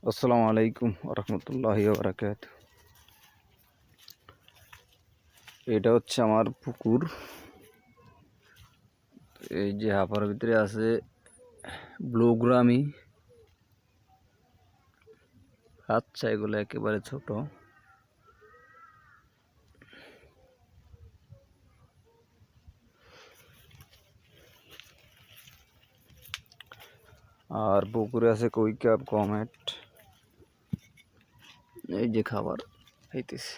আসসালামু আলাইকুম রহমতুল্লাহি বারাকাত। এটা হচ্ছে আমার পুকুর। এই যে হাফার ভিতরে আছে ব্লুগ্রামি বাচ্চা, এগুলো একেবারে ছোট। আর পুকুরে আছে কই কাপ, কমেট। এই যে খাবার খাইতেছে।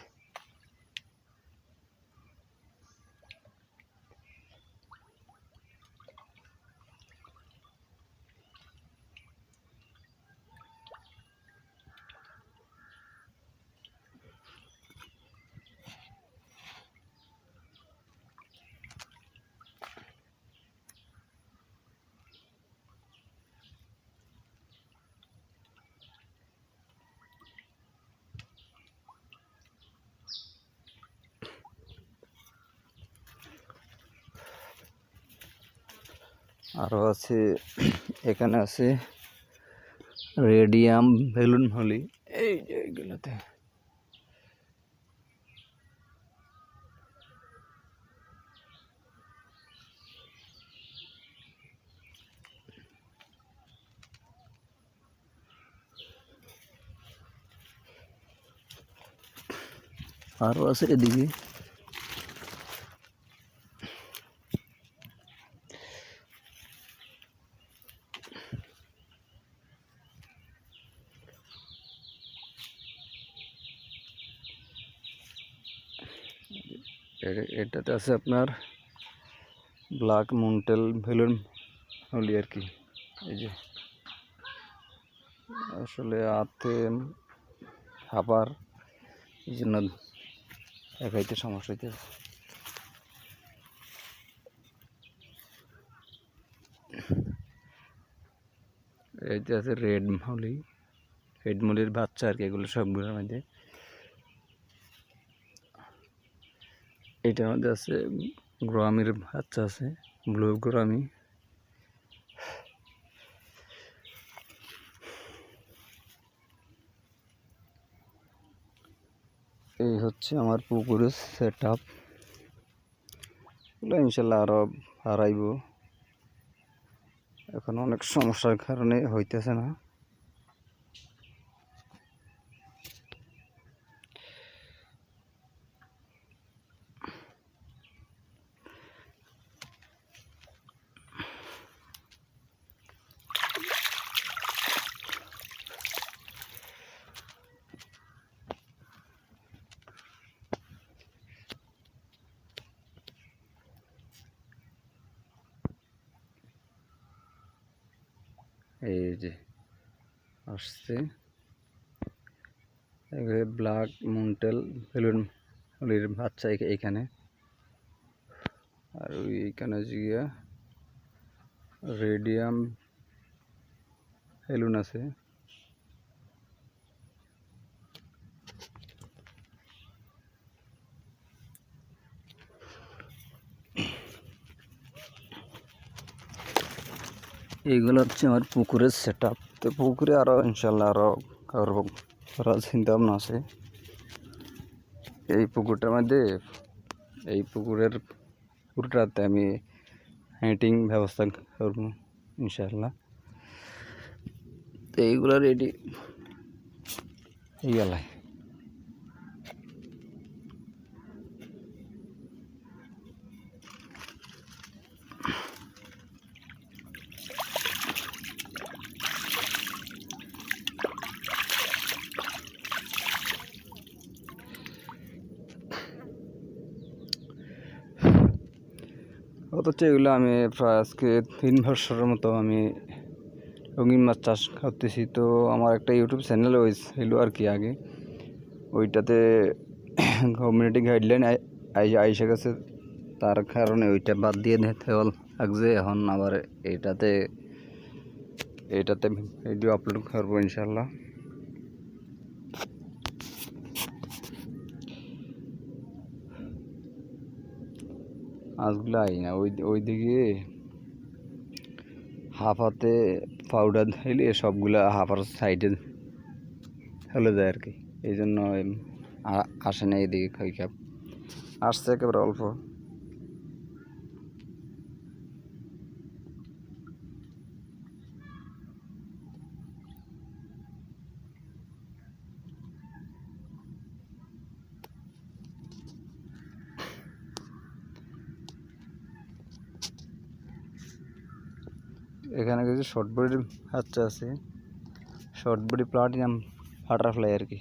আরও আছে, এখানে আছে রেডিয়াম বেলুন হলি। এই যে এইগুলোতে আরও আছে এদিকে। এটাতে আছে আপনার ব্ল্যাক মাউন্টেন বেলুন হলি আর কি। এই যে আসলে হাতে খাবার, এই জন্য দেখাইতে সমস্যা হইতে। এইতে আছে রেড মলির বাচ্চা আর কি, এগুলো সবগুলোর মধ্যে। এইটার মধ্যে আছে গোরামির বাচ্চা আছে, ব্লু গোরামি। এই হচ্ছে আমার পুকুরের সেট আপ। ইনশাল্লাহ আরো হারাইব, এখন অনেক সমস্যার কারণে হইতেছে না। এই যে আসছে ব্ল্যাক মাউন্টেন বেলুন হলির বাচ্চা এইখানে। আর এইখানে গিয়া রেডিয়াম বেলুন আছে। এইগুলো হচ্ছে আমার পুকুরের সেট আপ। তো পুকুরে আরও ইনশাল্লাহ আরও করার চিন্তা ভাবনা আছে। এই পুকুরটার মধ্যে, এই পুকুরটাতে আমি হাইটিং ব্যবস্থা করব ইনশাল্লাহ। তো এইগুলো রেডি হয়ে গেল। অথচ এগুলো আমি প্রায় আজকে 3 বছরের মতো আমি রঙিন মাছ চাষ করতেছি। তো আমার একটা ইউটিউব চ্যানেল হইলো আর কি আগে, ওইটাতে কমিউনিটি গাইডলাইন আইসা গেছে, তার কারণে ওইটা বাদ দিয়ে নিতে লাগছে। এখন আবার এইটাতে ভিডিও আপলোড করবো ইনশাল্লাহ। মাছগুলো আই না ওইদিকে হাফাতে পাউডার দিলে সবগুলা হাফার সাইডে চলে যায় আর কি, এই জন্য আসে না এদিকে খাই খাপ, আসছে একেবারে অল্প। এখানে কিছু শর্ট বডির বাচ্চা আছে, শর্ট বডি প্লাটিনাম বাটারফ্লাই আর কি।